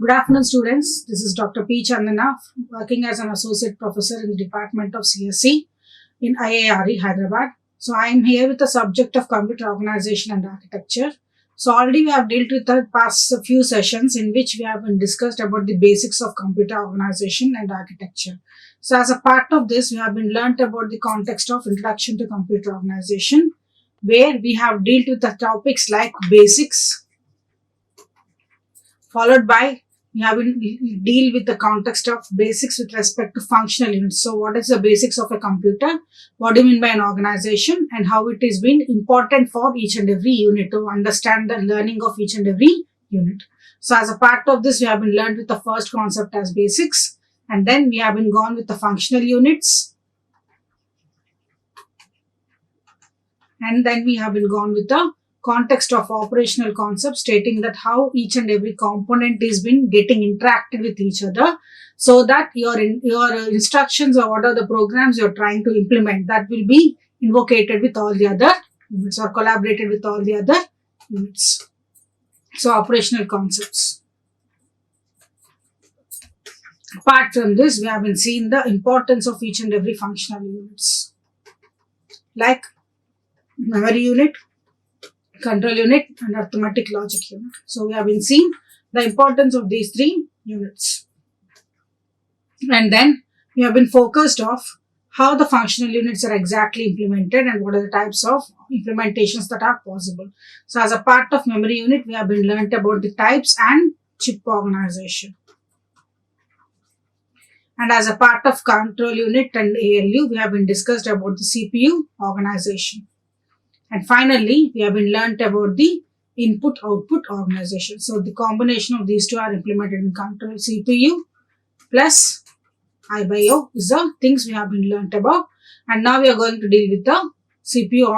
Good afternoon, students. This is Dr. P. Chandana, working as an associate professor in the Department of CSE in IIRE, Hyderabad. So, I am here with the subject of computer organization and architecture. So, already we have dealt with the past few sessions in which we have been discussed about the basics of computer organization and architecture. So, as a part of this, we have been learnt about the context of introduction to computer organization, where we have dealt with the topics like basics, followed by we have been deal with the context of basics with respect to functional units. So what is the basics of a computer? What do you mean by an organization, and how it has been important for each and every unit to understand the learning of each and every unit. So as a part of this, we have been learned with the first concept as basics, and then we have been gone with the functional units, and then we have been gone with the context of operational concepts, stating that how each and every component is been getting interacted with each other, so that your instructions or what are the programs you're trying to implement, that will be invocated with all the other units or collaborated with all the other units. So operational concepts. Apart from this, we have been seeing the importance of each and every functional units, like memory unit, control unit, and arithmetic logic unit. So we have been seeing the importance of these three units. And then we have been focused of how the functional units are exactly implemented and what are the types of implementations that are possible. So as a part of memory unit, we have been learnt about the types and chip organization. And as a part of control unit and ALU, we have been discussed about the CPU organization. And finally, we have been learnt about the input-output organization. So the combination of these two are implemented in control CPU plus I/O is the things we have been learnt about. And now we are going to deal with the CPU.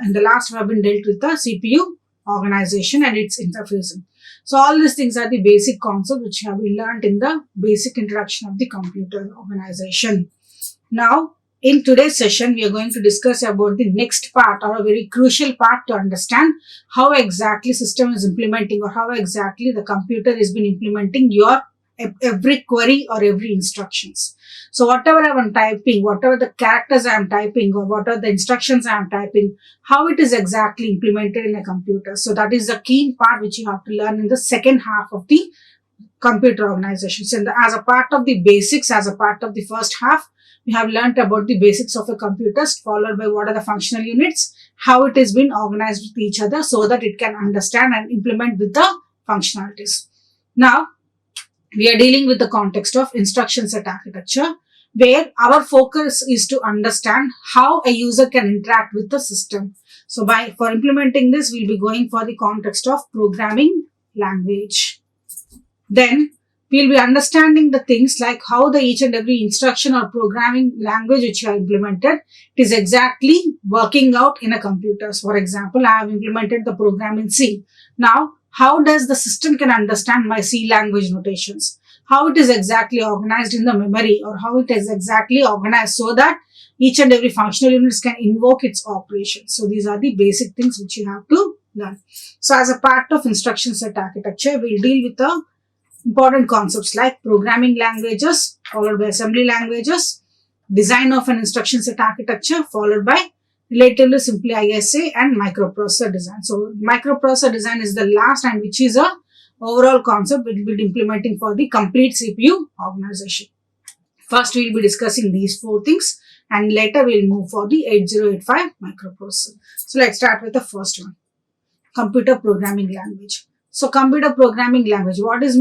In the last, we have been dealt with the CPU organization and its interfacing. So all these things are the basic concepts which have been learnt in the basic introduction of the computer organization. Now, in today's session, we are going to discuss about the next part, or a very crucial part, to understand how exactly system is implementing, or how exactly the computer has been implementing your every query or every instructions. So whatever I am typing, whatever the characters I am typing, or what are the instructions I am typing, how it is exactly implemented in a computer. So that is the key part which you have to learn in the second half of the computer organization. So as a part of the basics, as a part of the first half, we have learnt about the basics of a computer, followed by what are the functional units, how it has been organized with each other so that it can understand and implement with the functionalities. Now, we are dealing with the context of instruction set architecture, where our focus is to understand how a user can interact with the system. So for implementing this, we'll be going for the context of programming language. Then we'll be understanding the things like how the each and every instruction or programming language which you have implemented is exactly working out in a computer. So for example, I have implemented the program in C. Now, how does the system can understand my C language notations? How it is exactly organized in the memory, or how it is exactly organized so that each and every functional unit can invoke its operations. So these are the basic things which you have to learn. So as a part of instruction set architecture, we'll deal with the important concepts like programming languages, followed by assembly languages, design of an instruction set architecture, followed by relatively simply ISA and microprocessor design. So microprocessor design is the last, and which is a overall concept which we'll be implementing for the complete CPU organization. First, we'll be discussing these four things, and later we'll move for the 8085 microprocessor. So let's start with the first one, computer programming language. So computer programming language, what do you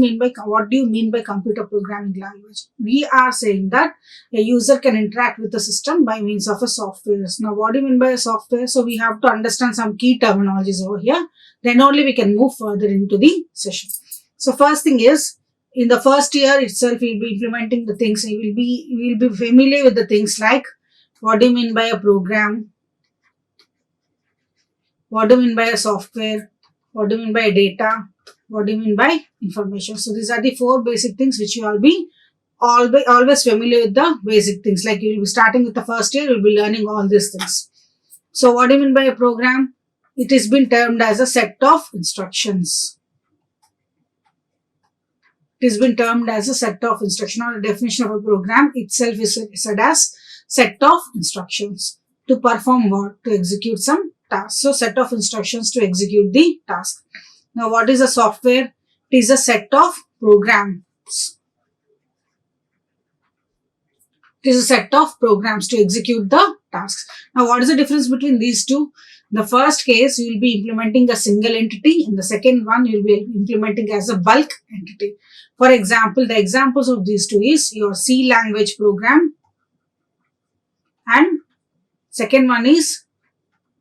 mean by computer programming language? We are saying that a user can interact with the system by means of a software. Now, what do you mean by a software? So we have to understand some key terminologies over here. Then only we can move further into the session. So first thing is, in the first year itself, we'll be implementing the things. We'll be familiar with the things like, what do you mean by a program? What do you mean by a software? What do you mean by data? What do you mean by information? So these are the four basic things which you will be always familiar with the basic things. Like you will be starting with the first year, you will be learning all these things. So what do you mean by a program? It has been termed as a set of instructions. It has been termed as a set of instruction, or the definition of a program itself is said as set of instructions to perform what? To execute some task. So set of instructions to execute the task. Now what is a software? It is a set of programs. It is a set of programs to execute the tasks. Now what is the difference between these two? The first case, you will be implementing a single entity. In the second one, you will be implementing as a bulk entity. For example, the examples of these two is your C language program, and second one is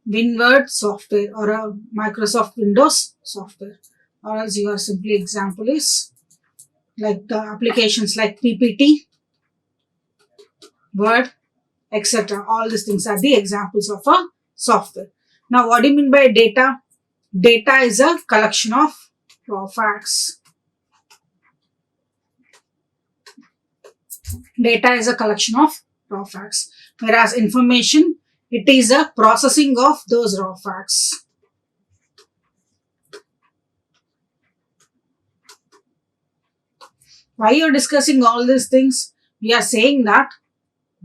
WinWord software or a Microsoft Windows software. Or else your simply example is like the applications like PPT, Word, etc. All these things are the examples of a software. Now, what do you mean by data? Data is a collection of raw facts. Data is a collection of raw facts. Whereas information, it is a processing of those raw facts. Why you are discussing all these things? We are saying that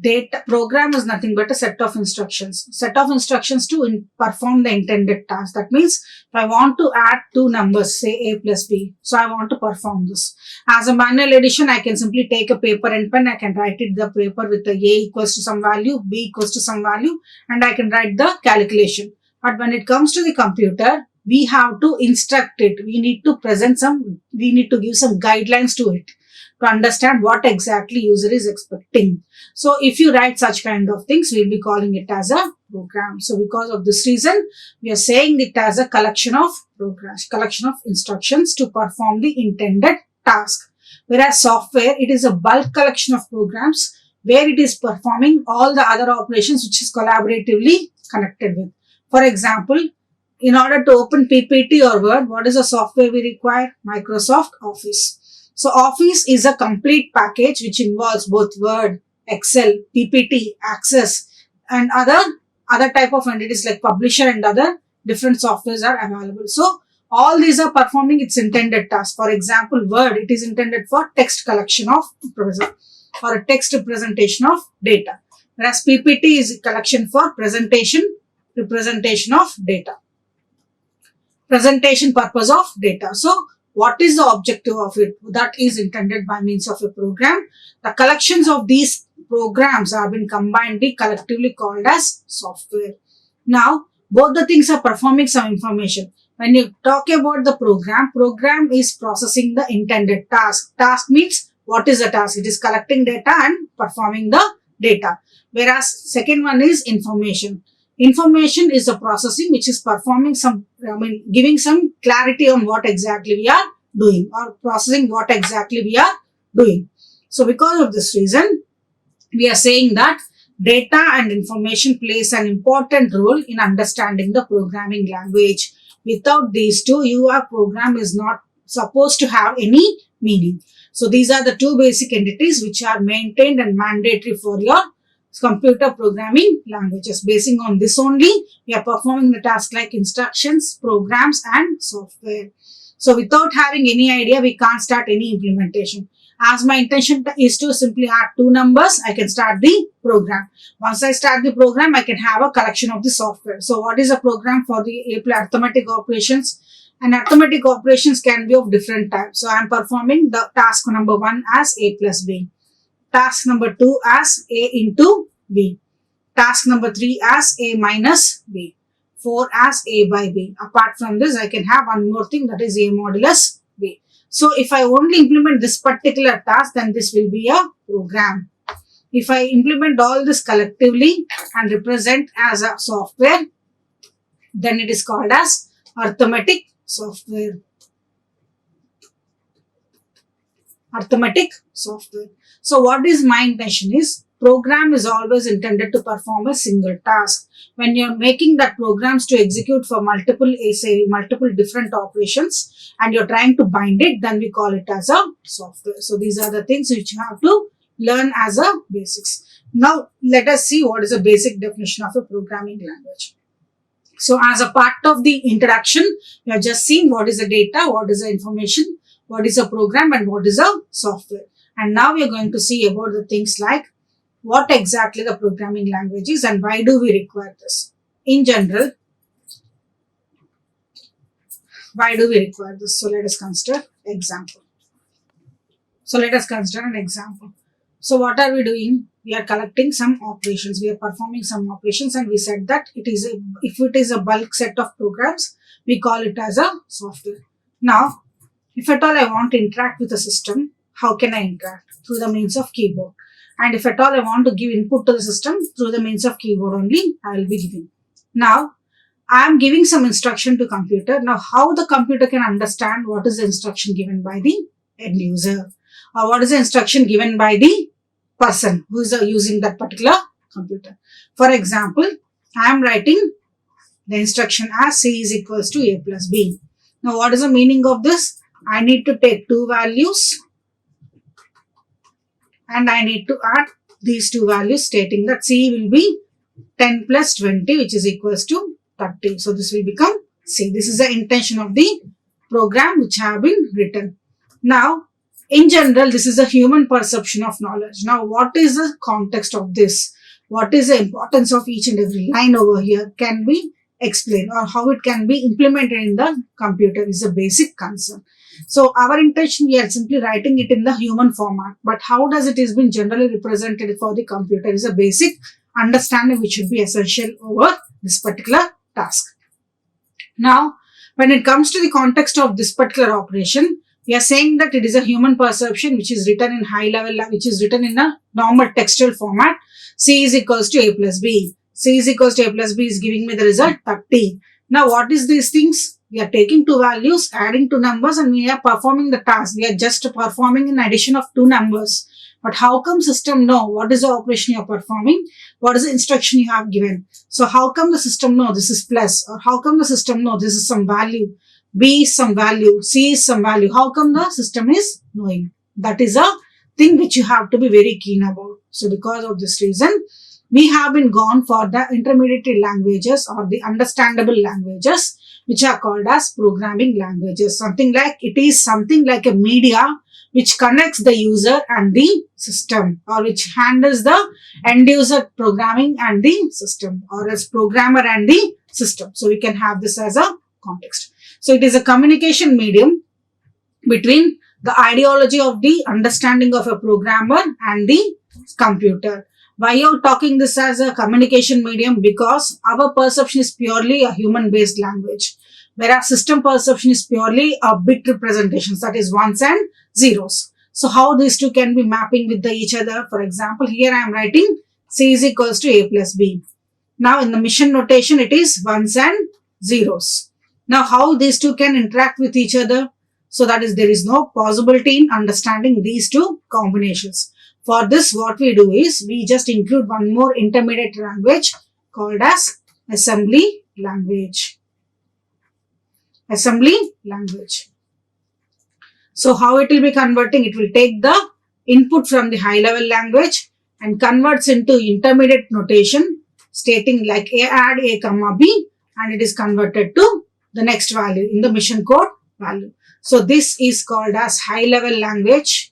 data program is nothing but a set of instructions. Set of instructions to perform the intended task. That means if I want to add two numbers, say a plus b, so I want to perform this. As a manual addition, I can simply take a paper and pen. I can write it the paper with the a equals to some value, b equals to some value, and I can write the calculation. But when it comes to the computer, we have to instruct it. We need to we need to give some guidelines to it to understand what exactly user is expecting. So if you write such kind of things, we'll be calling it as a program. So because of this reason, we are saying it as a collection of programs, collection of instructions to perform the intended task. Whereas software, it is a bulk collection of programs where it is performing all the other operations which is collaboratively connected with. For example, in order to open PPT or Word, what is the software we require? Microsoft Office. So Office is a complete package which involves both Word, Excel, PPT, Access, and other type of entities like Publisher and other different softwares are available. So all these are performing its intended task. For example, Word, it is intended for text collection of or a text representation of data. Whereas PPT is a collection for representation of data. Presentation purpose of data. So what is the objective of it? That is intended by means of a program. The collections of these programs have been combinedly collectively called as software. Now, both the things are performing some information. When you talk about the program is processing the intended task. Task means what is the task? It is collecting data and performing the data. Whereas second one is information. Information is the processing which is performing giving some clarity on what exactly we are doing or processing what exactly we are doing. So because of this reason, we are saying that data and information plays an important role in understanding the programming language. Without these two, your program is not supposed to have any meaning. So these are the two basic entities which are maintained and mandatory for your computer programming languages. Basing on this only, we are performing the task like instructions, programs, and software. So without having any idea, we can't start any implementation. As my intention is to simply add two numbers, I can start the program. Once I start the program, I can have a collection of the software. So what is a program for the arithmetic operations? And arithmetic operations can be of different types. So I am performing the task number 1 as a plus b. Task number 2 as a into b. Task number 3 as a minus b. 4 as a by b. Apart from this, I can have one more thing, that is a modulus b. So if I only implement this particular task, then this will be a program. If I implement all this collectively and represent as a software, then it is called as arithmetic software. Arithmetic software. So what is my intention is, program is always intended to perform a single task. When you're making that programs to execute for multiple different operations and you're trying to bind it, then we call it as a software. So these are the things which you have to learn as a basics. Now let us see what is a basic definition of a programming language. So as a part of the introduction, we have just seen what is the data, what is the information, what is a program and what is a software. And now we are going to see about the things like what exactly the programming language is and why do we require this. In general, why do we require this? So let us consider example. So let us consider an example. So what are we doing? We are collecting some operations. We are performing some operations, and we said that if it is a bulk set of programs, we call it as a software. Now, if at all I want to interact with a system, how can I interact? Through the means of keyboard. And if at all I want to give input to the system, through the means of keyboard only, I will be giving. Now, I am giving some instruction to computer. Now, how the computer can understand what is the instruction given by the end user, or what is the instruction given by the person who is using that particular computer. For example, I am writing the instruction as C is equals to A plus B. Now, what is the meaning of this? I need to take two values and I need to add these two values, stating that C will be 10 plus 20, which is equals to 30. So, this will become C. This is the intention of the program which have been written. Now, in general, this is a human perception of knowledge. Now, what is the context of this? What is the importance of each and every line over here? Can we explain, or how it can be implemented in the computer is a basic concern. So, our intention, we are simply writing it in the human format. But how does it is been generally represented for the computer is a basic understanding which should be essential over this particular task. Now, when it comes to the context of this particular operation, we are saying that it is a human perception which is written in high level, which is written in a normal textual format. C is equals to A plus B. C is equals to A plus B is giving me the result 30. Now, what is these things? We are taking two values, adding two numbers, and we are performing the task. We are just performing an addition of two numbers. But how come system know what is the operation you are performing? What is the instruction you have given? So, how come the system know this is plus? Or how come the system know this is some value? B is some value, C is some value. How come the system is knowing? That is a thing which you have to be very keen about. So, because of this reason, we have been gone for the intermediate languages or the understandable languages, which are called as programming languages. It is something like a media which connects the user and the system, or which handles the end user programming and the system, or as programmer and the system. So, we can have this as a context. So, it is a communication medium between the ideology of the understanding of a programmer and the computer. Why are you talking this as a communication medium? Because our perception is purely a human-based language, whereas system perception is purely a bit representations, that is ones and zeros. So, how these two can be mapping with each other? For example, here I am writing C is equals to A plus B. Now, in the mission notation, it is ones and zeros. Now, how these two can interact with each other? So, that is, there is no possibility in understanding these two combinations. For this, what we do is, we just include one more intermediate language called as assembly language. Assembly language. So, how it will be converting? It will take the input from the high level language and converts into intermediate notation, stating like add A comma B, and it is converted to the next value in the mission code value. So, this is called as high level language.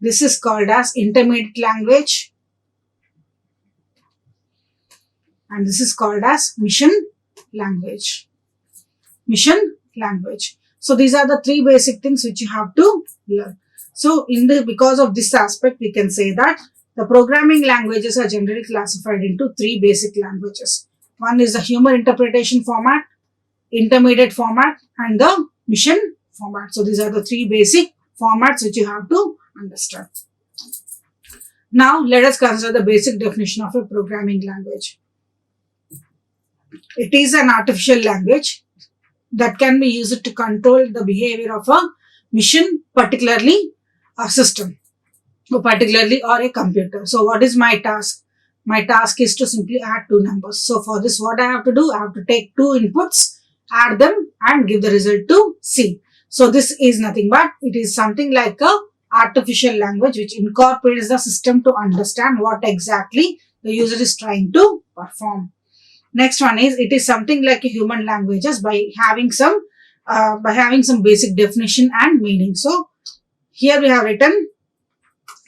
This is called as intermediate language. And this is called as mission language. Mission language. So, these are the three basic things which you have to learn. So, because of this aspect, we can say that the programming languages are generally classified into three basic languages. One is the human interpretation format, intermediate format, and the mission format. So, these are the three basic formats which you have to understand. Now, let us consider the basic definition of a programming language. It is an artificial language that can be used to control the behavior of a machine, particularly a system, or a computer. So, what is my task? My task is to simply add two numbers. So, for this, what I have to do? I have to take two inputs, add them, and give the result to C. So, this is nothing but it is something like a artificial language which incorporates the system to understand what exactly the user is trying to perform. Next one is, it is something like a human languages by having some by having some basic definition and meaning. So here we have written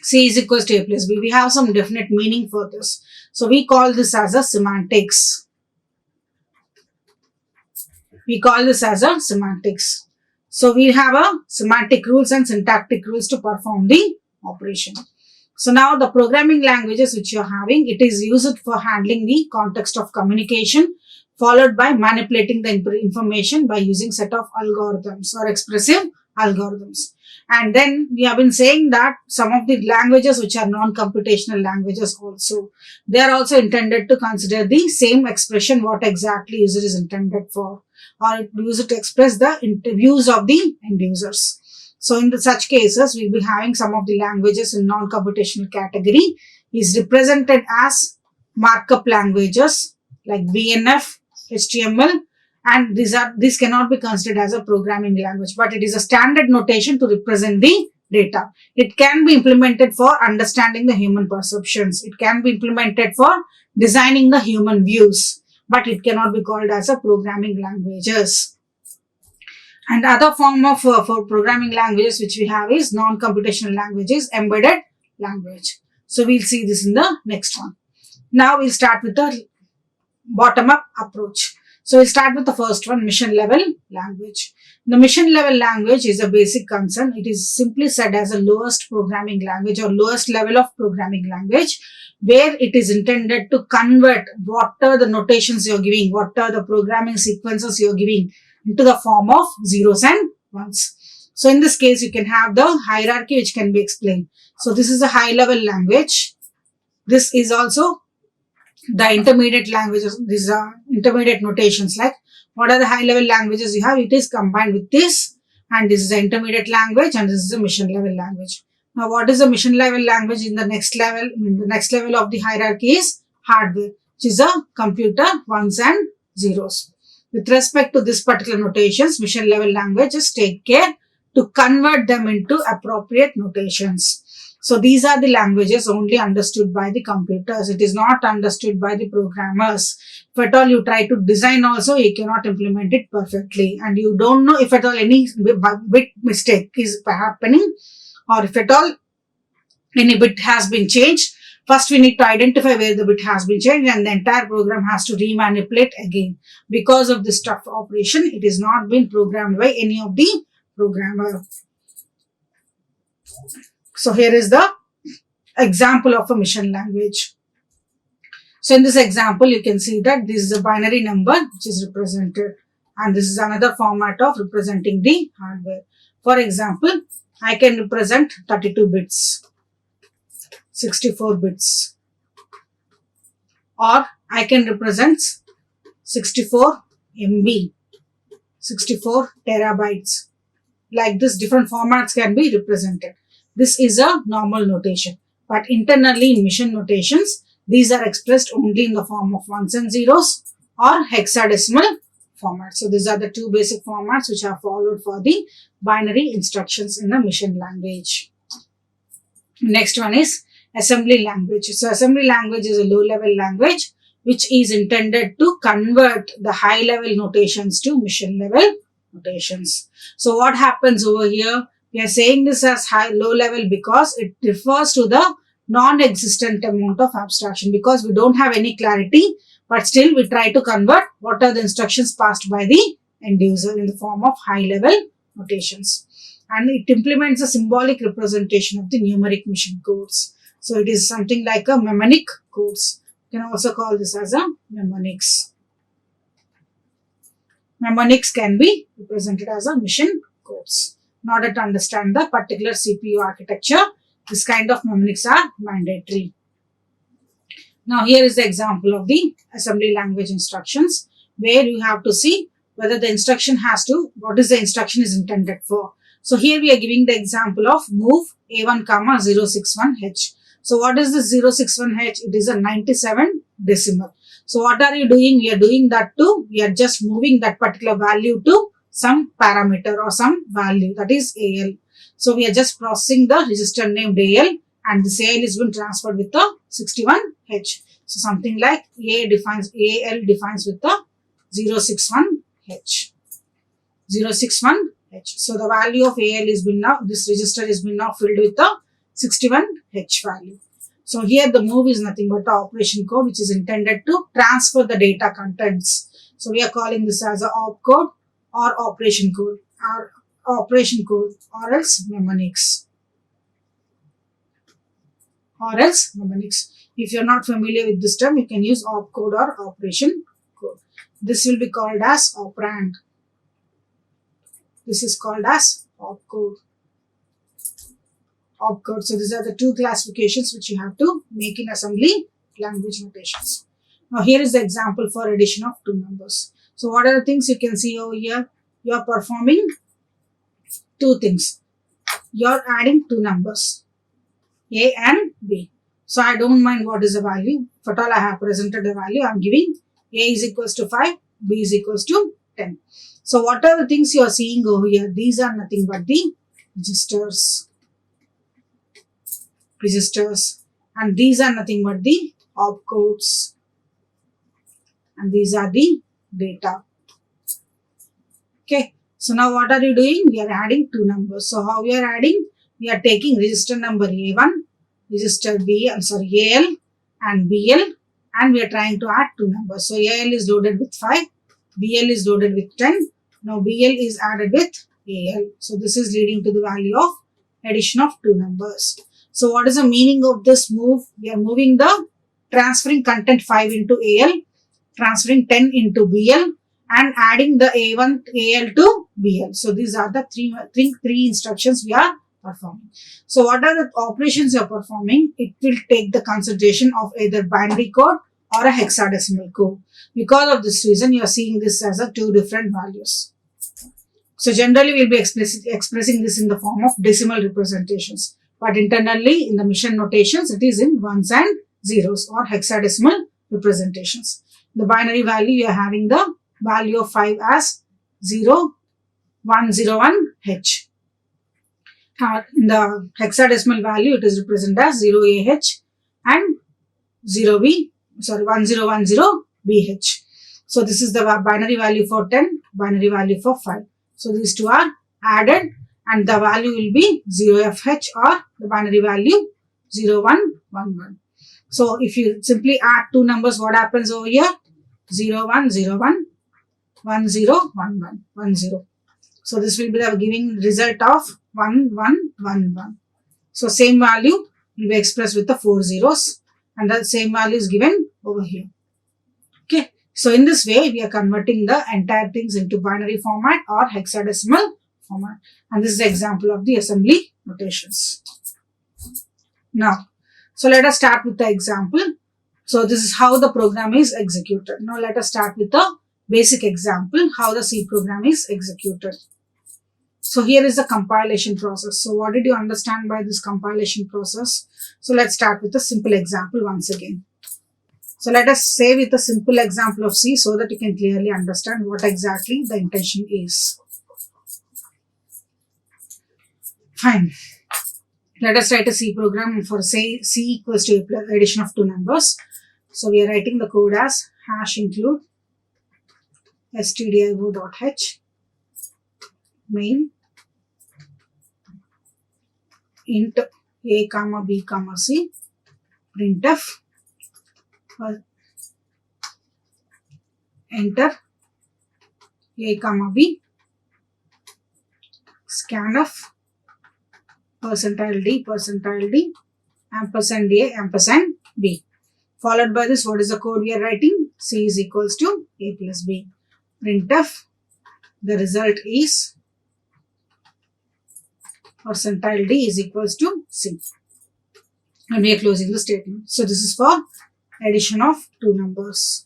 C is equals to A plus B. We have some definite meaning for this. So we call this as a semantics. We call this as a semantics. So we have a semantic rules and syntactic rules to perform the operation. So now the programming languages which you are having, it is used for handling the context of communication, followed by manipulating the information by using set of algorithms or expressive algorithms. And then we have been saying that some of the languages which are non-computational languages also, they are also intended to consider the same expression what exactly user is intended for, or use it to express the views of the end users. So in such cases, we'll be having some of the languages in non-computational category is represented as markup languages like BNF, HTML, and these cannot be considered as a programming language, but it is a standard notation to represent the data. It can be implemented for understanding the human perceptions. It can be implemented for designing the human views, but it cannot be called as a programming languages. And other form of for programming languages which we have is non-computational languages, embedded language. So we'll see this in the next one. Now we'll start with the bottom-up approach. So we'll start with the first one, mission level language. The mission level language is a basic concern. It is simply said as a lowest programming language or lowest level of programming language, where it is intended to convert what are the notations you're giving, what are the programming sequences you're giving into the form of zeros and ones. So in this case, you can have the hierarchy which can be explained. So this is a high level language. This is also the intermediate languages. These are intermediate notations, like what are the high level languages you have, it is combined with this, and this is the intermediate language, and this is the mission level language. Now what is the mission level language in the next level? The next level of the hierarchy is hardware, which is a computer, ones and zeros. With respect to this particular notations, mission level languages take care to convert them into appropriate notations. So these are the languages only understood by the computers. It is not understood by the programmers. If at all you try to design also, you cannot implement it perfectly. And you don't know if at all any bit mistake is happening, or if at all any bit has been changed. First, we need to identify where the bit has been changed, and the entire program has to remanipulate again. Because of this tough operation, it is not been programmed by any of the programmer. So here is the example of a mission language. So in this example, you can see that this is a binary number which is represented, and this is another format of representing the hardware. For example, I can represent 32 bits. 64 bits, or I can represent 64 MB, 64 terabytes. Like this, different formats can be represented. This is a normal notation, but internally in mission notations, these are expressed only in the form of ones and zeros or hexadecimal format. So these are the two basic formats which are followed for the binary instructions in the mission language. Next one is assembly language. So assembly language is a low level language which is intended to convert the high level notations to mission level notations. So what happens over here? We are saying this as low level because it refers to the non-existent amount of abstraction, because we don't have any clarity, but still we try to convert what are the instructions passed by the end user in the form of high level notations. And it implements a symbolic representation of the numeric mission codes. So it is something like a mnemonic codes. You can also call this as a mnemonics. Mnemonics can be represented as a mission codes. In order to understand the particular CPU architecture, this kind of mnemonics are mandatory. Now here is the example of the assembly language instructions, where you have to see whether the instruction what is the instruction is intended for. So here we are giving the example of move A1, 061H. So what is this 061H? It is a 97 decimal. So what are you doing? We are doing that we are just moving that particular value to some parameter or some value, that is AL. So we are just processing the register named AL, and this AL is being transferred with the 61H. So something like AL defines with the 061H. 061H. So the value of AL is been now, this register is been now filled with the 61H value. So here the move is nothing but the operation code which is intended to transfer the data contents. So we are calling this as a opcode or operation code or else mnemonics. If you are not familiar with this term, you can use opcode or operation code. This will be called as operand. This is called as opcode. So these are the two classifications which you have to make in assembly language notations. Now here is the example for addition of two numbers. So what are the things you can see over here? You are performing two things. You are adding two numbers, A and B. So I don't mind what is the value. For all I have presented the value, I am giving A is equals to 5, B is equals to 10. So what are the things you are seeing over here? These are nothing but the registers, and these are nothing but the opcodes, and these are the data. Okay, so now what are you doing? We are adding two numbers. So how we are adding? We are taking register number A1, register AL and BL, and we are trying to add two numbers. So AL is loaded with 5, BL is loaded with 10. Now BL is added with AL. So this is leading to the value of addition of two numbers. So what is the meaning of this move? We are moving the transferring content 5 into AL, transferring 10 into BL, and adding the A1 AL to BL. So these are the three instructions we are performing. So what are the operations you are performing? It will take the consideration of either binary code or a hexadecimal code. Because of this reason, you are seeing this as a two different values. So generally, we will be expressing this in the form of decimal representations. But internally, in the mission notations, it is in ones and zeros or hexadecimal representations. The binary value, you are having the value of 5 as 0101H. In the hexadecimal value, it is represented as 0AH and 1010BH. So this is the binary value for 10, binary value for 5. So these two are added and the value will be 0FH or the binary value 0111. So if you simply add two numbers, what happens over here? 0101, 1011, 10. So this will be the giving result of 1111. So same value will be expressed with the 4 zeros and the same value is given over here. Okay. So in this way, we are converting the entire things into binary format or hexadecimal format. And this is the example of the assembly notations. Now, so let us start with the example. So this is how the program is executed. Now let us start with the basic example, how the C program is executed. So here is the compilation process. So what did you understand by this compilation process? So let's start with a simple example once again. So let us say with a simple example of C so that you can clearly understand what exactly the intention is. Fine. Let us write a C program for say C equals to addition of two numbers. So we are writing the code as #include stdio.h main int a comma b comma c printf enter a comma b scanf %d ampersand a ampersand b. Followed by this, what is the code we are writing? C is equals to a plus b. Printf, the result is %d is equals to c. And we are closing the statement. So this is for addition of two numbers.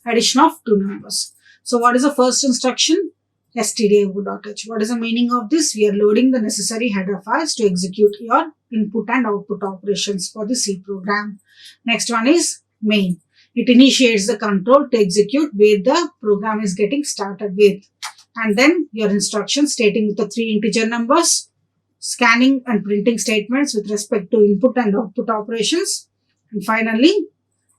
Addition of two numbers. So what is the first instruction? stdio.h. What is the meaning of this? We are loading the necessary header files to execute your input and output operations for the C program. Next one is main. It initiates the control to execute where the program is getting started with. And then your instructions stating with the three integer numbers, scanning and printing statements with respect to input and output operations. And finally,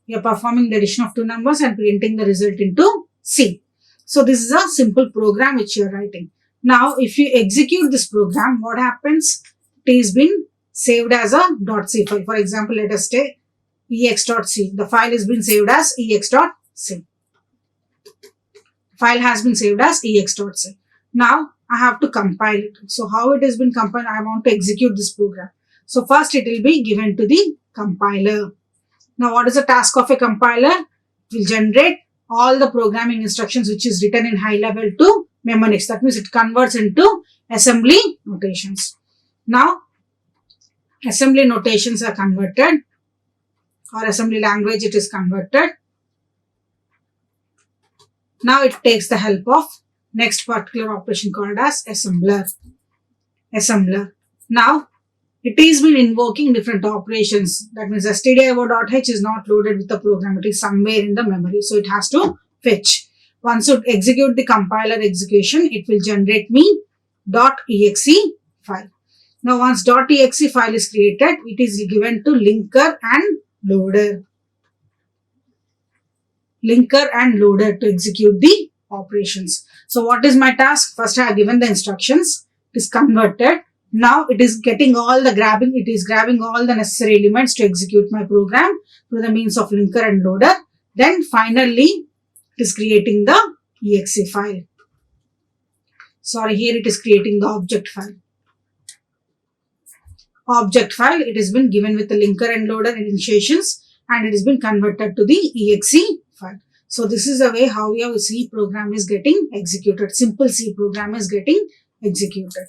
we are performing the addition of two numbers and printing the result into C. So this is a simple program which you are writing. Now, if you execute this program, what happens? It is been saved as a .c file. For example, let us say ex.c. The file is been saved as ex.c. File has been saved as ex.c. Now, I have to compile it. So, how it has been compiled? I want to execute this program. So, first it will be given to the compiler. Now, what is the task of a compiler? It will generate all the programming instructions which is written in high level to mnemonics. That means it converts into assembly notations. Now, assembly notations are converted, or assembly language it is converted. Now it takes the help of next particular operation called as assembler. Now it is been invoking different operations. That means stdio.h is not loaded with the program. It is somewhere in the memory. So it has to fetch. Once you execute the compiler execution, it will generate me .exe file. Now once .exe file is created, it is given to linker and loader. Linker and loader to execute the operations. So what is my task? First I have given the instructions. It is converted. Now it is getting all the grabbing. It is grabbing all the necessary elements to execute my program through the means of linker and loader. Then finally it is creating the exe file. Sorry, here it is creating the object file. Object file, it has been given with the linker and loader initiations, and it has been converted to the exe file. So this is the way how your C program is getting executed. Simple C program is getting executed.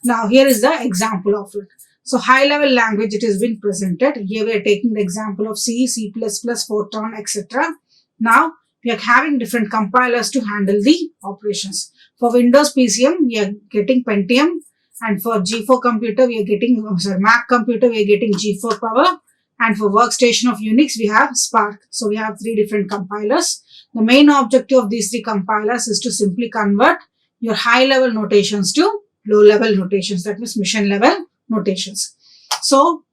Now here is the example of it. So high level language it has been presented. Here we are taking the example of C, C++, Fortran, etc. Now we are having different compilers to handle the operations. For Windows PCM we are getting Pentium, and for G4 computer we are getting, Mac computer we are getting G4 Power, and for workstation of Unix we have Spark. So we have three different compilers. The main objective of these three compilers is to simply convert your high level notations to low level notations, that means mission level notations. So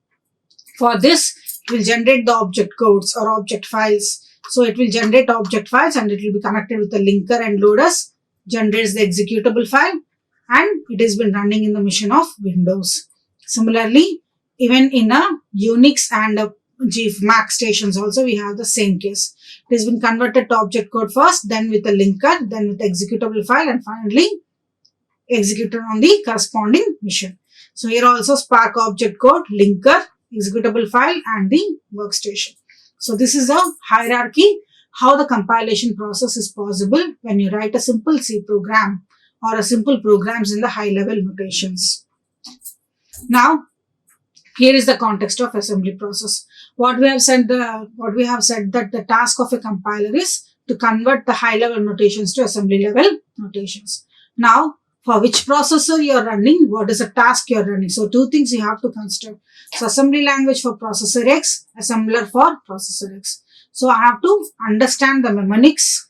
for this it will generate the object codes or object files. So it will generate object files and it will be connected with the linker and loaders, generates the executable file, and it has been running in the machine of Windows. Similarly, even in a Unix and a Mac stations also we have the same case. It has been converted to object code first, then with a linker, then with the executable file, and finally executed on the corresponding mission. So here also Spark object code, linker, executable file, and the workstation. So this is a hierarchy how the compilation process is possible when you write a simple C program or a simple programs in the high level notations. Now here is the context of assembly process. What we have said that the task of a compiler is to convert the high level notations to assembly level notations. Now for which processor you are running, what is the task you are running. So two things you have to consider. So assembly language for processor X, assembler for processor X. So I have to understand the mnemonics,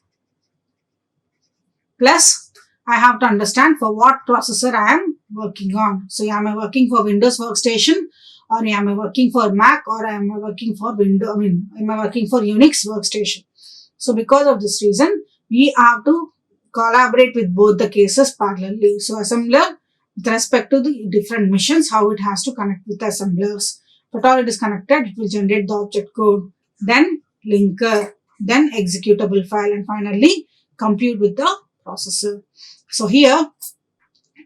plus I have to understand for what processor I am working on. So am I working for Windows workstation, or am I working for Mac, or am I working for am I working for Unix workstation? So because of this reason, we have to collaborate with both the cases parallelly. So assembler with respect to the different missions, how it has to connect with the assemblers. But all it is connected, it will generate the object code, then linker, then executable file, and finally compute with the processor. So here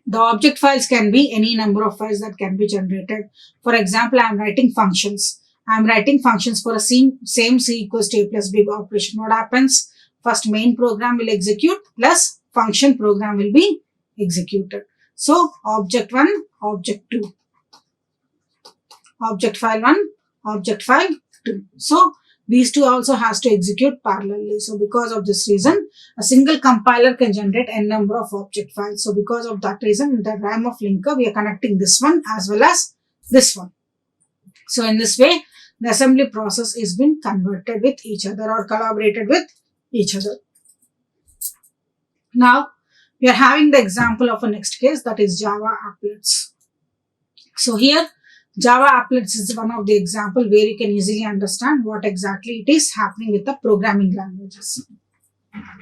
the object files can be any number of files that can be generated. For example, I am writing functions. I am writing functions for a same C equals to A plus B operation. What happens? First main program will execute plus function program will be executed. So object 1, object 2, object file 1, object file 2. So these two also has to execute parallelly. So because of this reason, a single compiler can generate n number of object files. So because of that reason, in the RAM of linker, we are connecting this one as well as this one. So in this way, the assembly process is being converted with each other or collaborated with each other. Now, we are having the example of a next case, that is Java applets. So here, Java applets is one of the example where you can easily understand what exactly it is happening with the programming languages.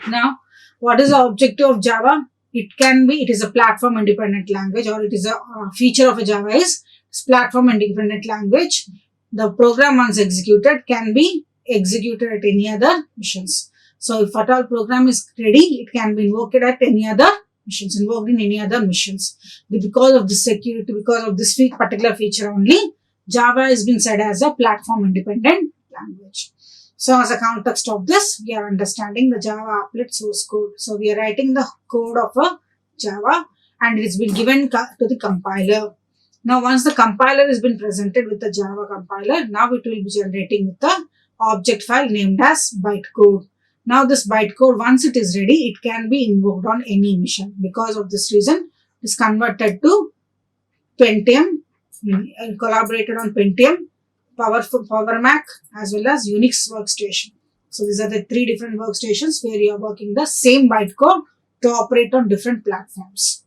Now, What is the objective of Java? It is a platform independent language, or it is a feature of a Java is platform independent language. The program once executed can be executed at any other missions. So if at all program is ready, it can be invoked at any other missions, invoked in any other missions. Because of this security, because of this particular feature only, Java has been said as a platform independent language. So as a context of this, we are understanding the Java applet source code. So we are writing the code of a Java and it has been given to the compiler. Now once the compiler has been presented with the Java compiler, now it will be generating with the object file named as bytecode. Now this bytecode, once it is ready, it can be invoked on any mission. Because of this reason, it is converted to Pentium, collaborated on Pentium, Power Mac as well as Unix workstation. So these are the three different workstations where you are working the same bytecode to operate on different platforms.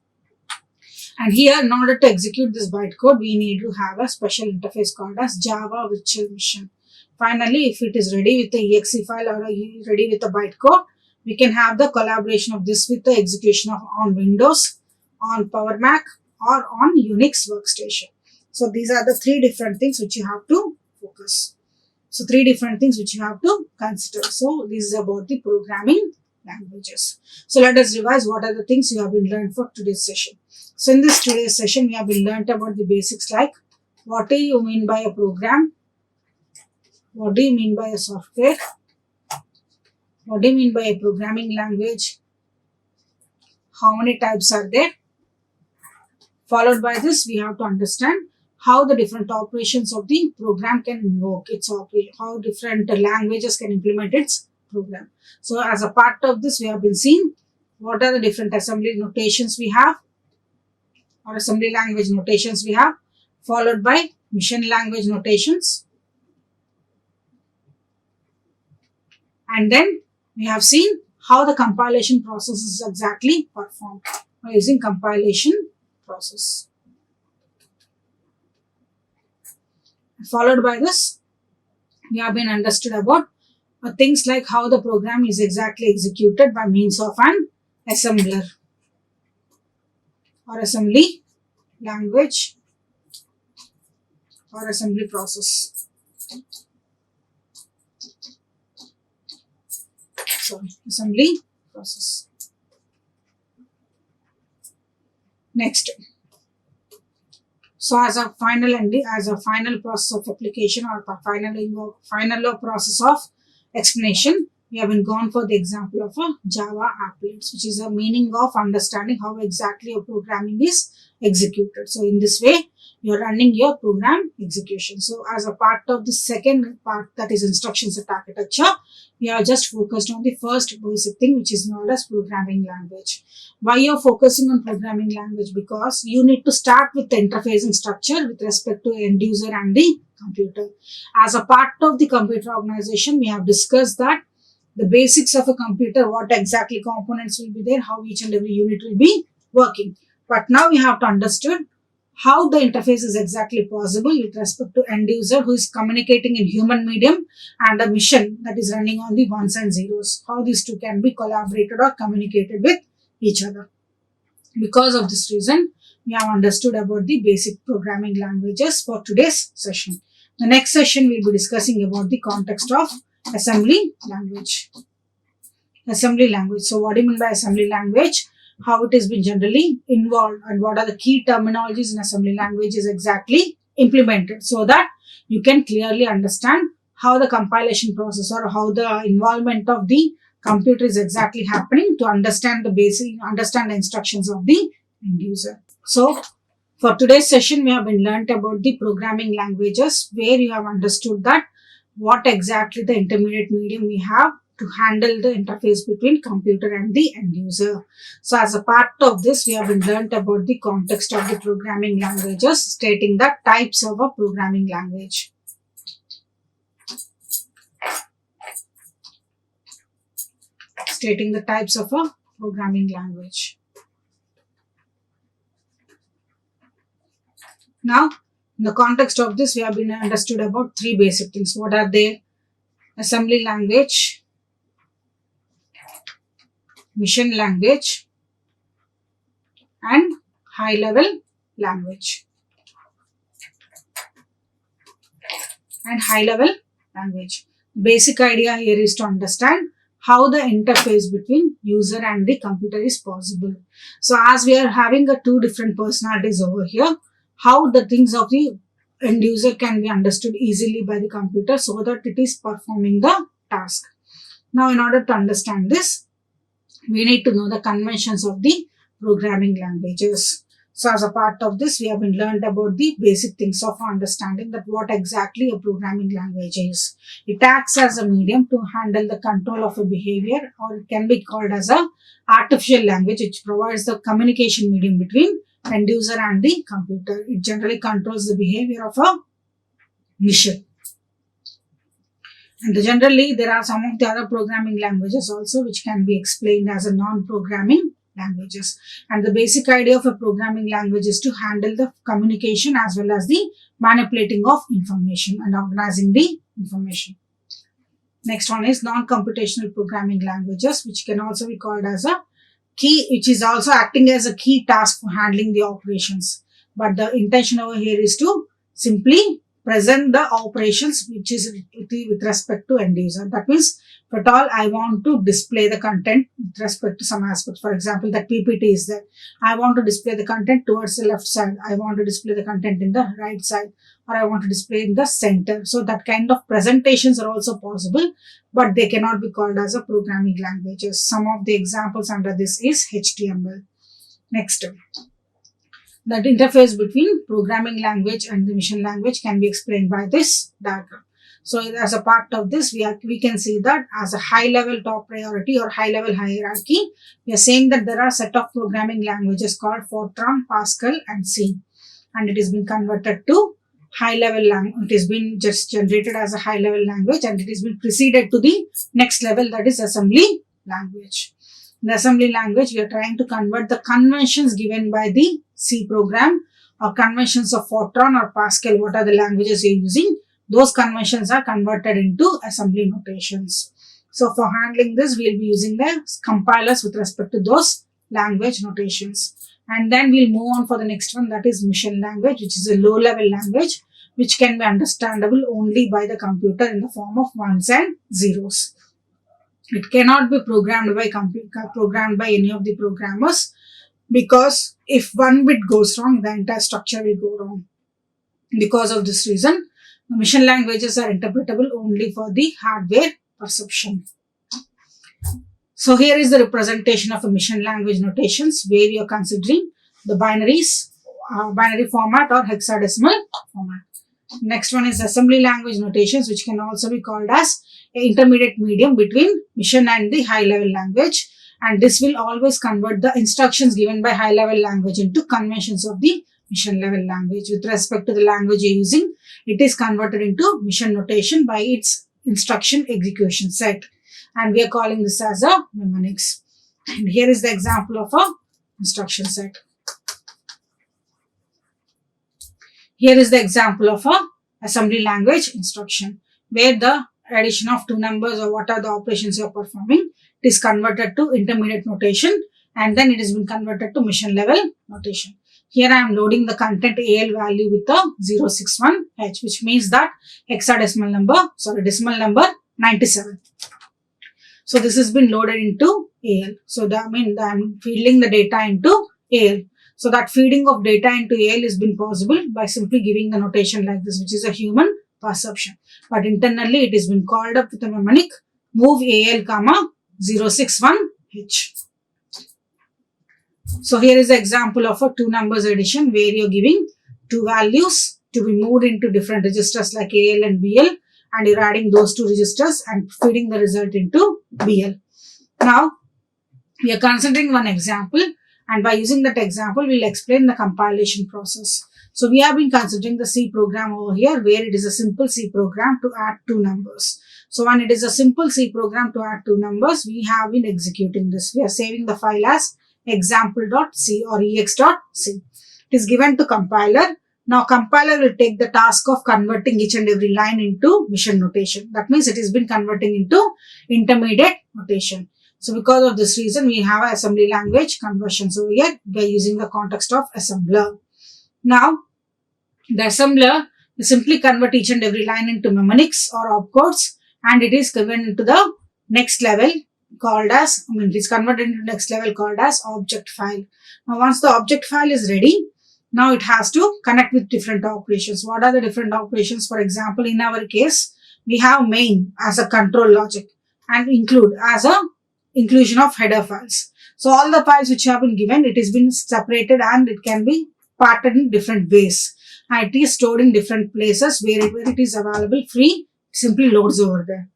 And here, in order to execute this bytecode, we need to have a special interface called as Java Virtual Machine. Finally, if it is ready with the exe file or ready with the bytecode, we can have the collaboration of this with the execution of on Windows, on Power Mac, or on Unix workstation. So these are the three different things which you have to focus. So three different things which you have to consider. So this is about the programming languages. So let us revise what are the things you have been learned for today's session. So in this today's session, we have been learned about the basics like what do you mean by a program? What do you mean by a software? What do you mean by a programming language? How many types are there? Followed by this, we have to understand how the different operations of the program can invoke its operation, how different languages can implement its program. So as a part of this, we have been seeing what are the different assembly notations we have, or assembly language notations we have, followed by mission language notations. And then we have seen how the compilation process is exactly performed by using compilation process. Followed by this, we have been understood about things like how the program is exactly executed by means of an assembler or assembly language or assembly process. Assembly process. Next. So as a final process of application or final process of explanation, we have been gone for the example of a Java applets, which is a meaning of understanding how exactly your programming is executed. So in this way, you are running your program execution. So as a part of the second part, that is instruction set architecture, we are just focused on the first basic thing, which is known as programming language. Why you are focusing on programming language? Because you need to start with the interfacing structure with respect to end user and the computer. As a part of the computer organization, we have discussed that the basics of a computer, what exactly components will be there, how each and every unit will be working. But now we have to understand how the interface is exactly possible with respect to end user who is communicating in human medium and a mission that is running on the ones and zeros. How these two can be collaborated or communicated with each other. Because of this reason, we have understood about the basic programming languages for today's session. The next session we will be discussing about the context of assembly language. Assembly language. So what do you mean by assembly language? How it has been generally involved and what are the key terminologies in assembly language is exactly implemented, so that you can clearly understand how the compilation process or how the involvement of the computer is exactly happening to understand the instructions of the end user. So for today's session, we have been learnt about the programming languages, where you have understood that what exactly the intermediate medium we have to handle the interface between computer and the end user. So as a part of this, we have been learnt about the context of the programming languages, stating the types of a programming language. Stating the types of a programming language. Now, in the context of this, we have been understood about three basic things. What are they? Assembly language, mission language and high level language. Basic idea here is to understand how the interface between user and the computer is possible. So as we are having two different personalities over here, how the things of the end user can be understood easily by the computer so that it is performing the task. Now in order to understand this, we need to know the conventions of the programming languages. So as a part of this, we have been learned about the basic things of understanding that what exactly a programming language is. It acts as a medium to handle the control of a behavior, or it can be called as a artificial language, which provides the communication medium between end user and the computer. It generally controls the behavior of a machine. And generally, there are some of the other programming languages also which can be explained as a non-programming languages. And the basic idea of a programming language is to handle the communication as well as the manipulating of information and organizing the information. Next one is non-computational programming languages, which can also be called as a key, which is also acting as a key task for handling the operations. But the intention over here is to simply present the operations which is with respect to end user. That means, if at all I want to display the content with respect to some aspects, for example, that PPT is there. I want to display the content towards the left side. I want to display the content in the right side, or I want to display in the center. So that kind of presentations are also possible, but they cannot be called as a programming languages. Some of the examples under this is HTML. Next, that interface between programming language and the mission language can be explained by this diagram. So as a part of this, we can see that as a high level top priority or high level hierarchy, we are saying that there are a set of programming languages called Fortran, Pascal and C, and it has been converted to high level language. It has been just generated as a high level language, and it has been preceded to the next level, that is assembly language. In the assembly language, we are trying to convert the conventions given by the C program or conventions of Fortran or Pascal. What are the languages you are using? Those conventions are converted into assembly notations. So for handling this, we will be using the compilers with respect to those language notations. And then we'll move on for the next one, that is mission language, which is a low level language which can be understandable only by the computer in the form of ones and zeros. It cannot be programmed by any of the programmers, because if one bit goes wrong, the entire structure will go wrong. Because of this reason, the mission languages are interpretable only for the hardware perception. So here is the representation of a mission language notations, where we are considering the binaries, binary format or hexadecimal format. Next one is assembly language notations, which can also be called as an intermediate medium between mission and the high level language. And this will always convert the instructions given by high level language into conventions of the mission level language. With respect to the language you're using, it is converted into mission notation by its instruction execution set. And we are calling this as a mnemonics. And here is the example of a instruction set. Here is the example of a assembly language instruction, where the addition of two numbers or what are the operations you are performing, it is converted to intermediate notation, and then it has been converted to mission level notation. Here I am loading the content AL value with a 061H, which means that decimal number 97. So this has been loaded into AL. So that means I am feeding the data into AL. So that feeding of data into AL has been possible by simply giving the notation like this, which is a human perception. But internally it has been called up with a mnemonic move AL, 061H. So here is the example of a two numbers addition, where you are giving two values to be moved into different registers like AL and BL, and you're adding those two registers and feeding the result into BL. Now we are considering one example, and by using that example, we'll explain the compilation process. So we have been considering the C program over here, where it is a simple C program to add two numbers. So when it is a simple C program to add two numbers, we have been executing this. We are saving the file as example.c or ex.c. It is given to compiler. Now compiler will take the task of converting each and every line into mission notation. That means it has been converting into intermediate notation. So because of this reason, we have an assembly language conversion. So here we are using the context of assembler. Now, the assembler will simply convert each and every line into mnemonics or opcodes, and it is given into the next level called as, it is converted into next level called as object file. Now, once the object file is ready, now it has to connect with different operations. What are the different operations? For example, in our case, we have main as a control logic and include as a inclusion of header files. So all the files which have been given, it has been separated and it can be parted in different ways. And it is stored in different places where it is available free, it simply loads over there.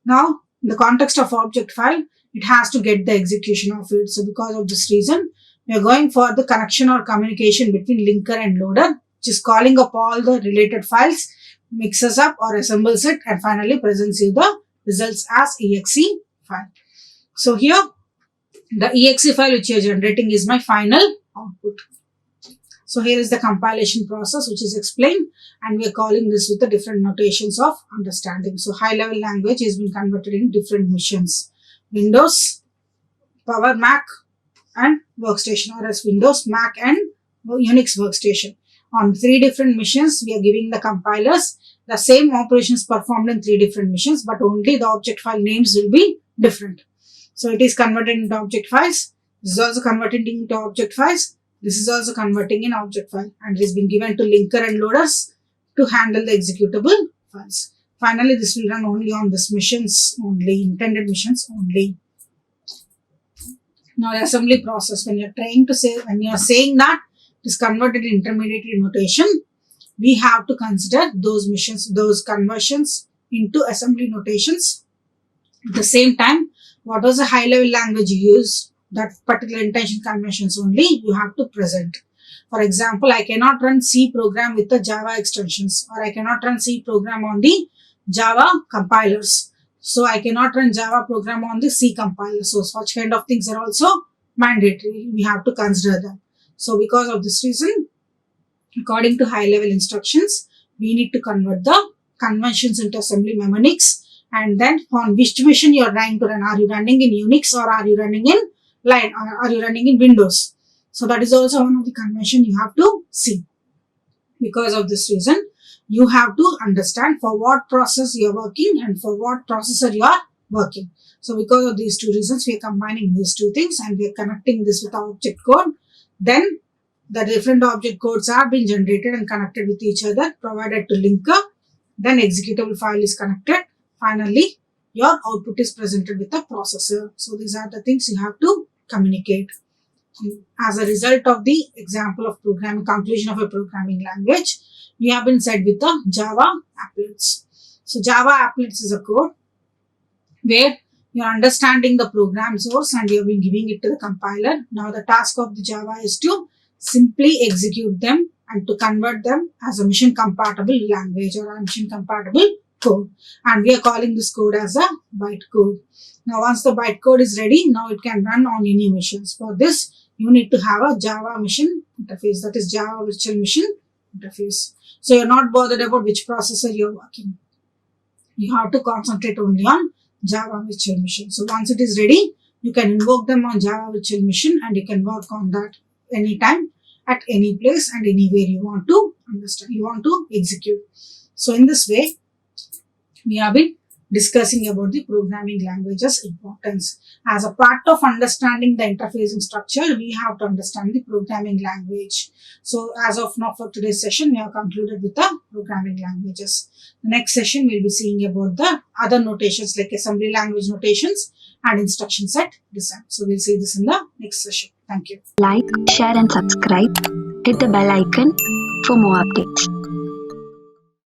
Now, in the context of object file, it has to get the execution of it. So because of this reason, we are going for the connection or communication between linker and loader, which is calling up all the related files, mixes up or assembles it, and finally presents you the results as exe file. So here, the exe file which you are generating is my final output. So here is the compilation process which is explained, and we are calling this with the different notations of understanding. So high level language has been converted in different missions: Windows, Power Mac and Workstation, or as Windows, Mac and Unix Workstation. On 3 different missions, we are giving the compilers the same operations performed in 3 different missions, but only the object file names will be different. So it is converted into object files. This is also converted into object files. This is also converting in object file, and it has been given to linker and loaders to handle the executable files. Finally, this will run only on this missions only, intended missions only. Now, the assembly process, when you are saying that it is converted in intermediate notation, we have to consider those missions, those conversions into assembly notations. At the same time, what was the high level language you use, that particular intention conventions only you have to present. For example, I cannot run C program with the Java extensions, or I cannot run C program on the Java compilers. So I cannot run Java program on the C compiler. So such kind of things are also mandatory. We have to consider them. So because of this reason, according to high level instructions, we need to convert the conventions into assembly mnemonics, and then on which mission you are trying to run. Are you running in Unix or are you running in Line, or are you running in Windows? So that is also one of the convention you have to see. Because of this reason, you have to understand for what process you are working and for what processor you are working. So because of these 2 reasons, we are combining these 2 things and we are connecting this with object code. Then the different object codes are being generated and connected with each other, provided to linker. Then executable file is connected. Finally, your output is presented with the processor. So these are the things you have to communicate. As a result of the example of programming, conclusion of a programming language, we have been said with the Java applets. So Java applets is a code where you are understanding the program source and you have been giving it to the compiler. Now the task of the Java is to simply execute them and to convert them as a mission compatible language or a mission compatible code, and we are calling this code as a bytecode. Now once the bytecode is ready, now it can run on any missions. For this, you need to have a Java mission interface, that is Java virtual mission interface. So you're not bothered about which processor you're working. You have to concentrate only on Java virtual machine. So once it is ready, you can invoke them on Java virtual machine and you can work on that anytime, at any place and anywhere you want to understand, you want to execute. So in this way, we have been discussing about the programming language's importance. As a part of understanding the interfacing structure, we have to understand the programming language. So as of now for today's session, we have concluded with the programming languages. The next session, we'll be seeing about the other notations like assembly language notations and instruction set design. So we'll see this in the next session. Thank you. Like, share and subscribe. Hit the bell icon for more updates.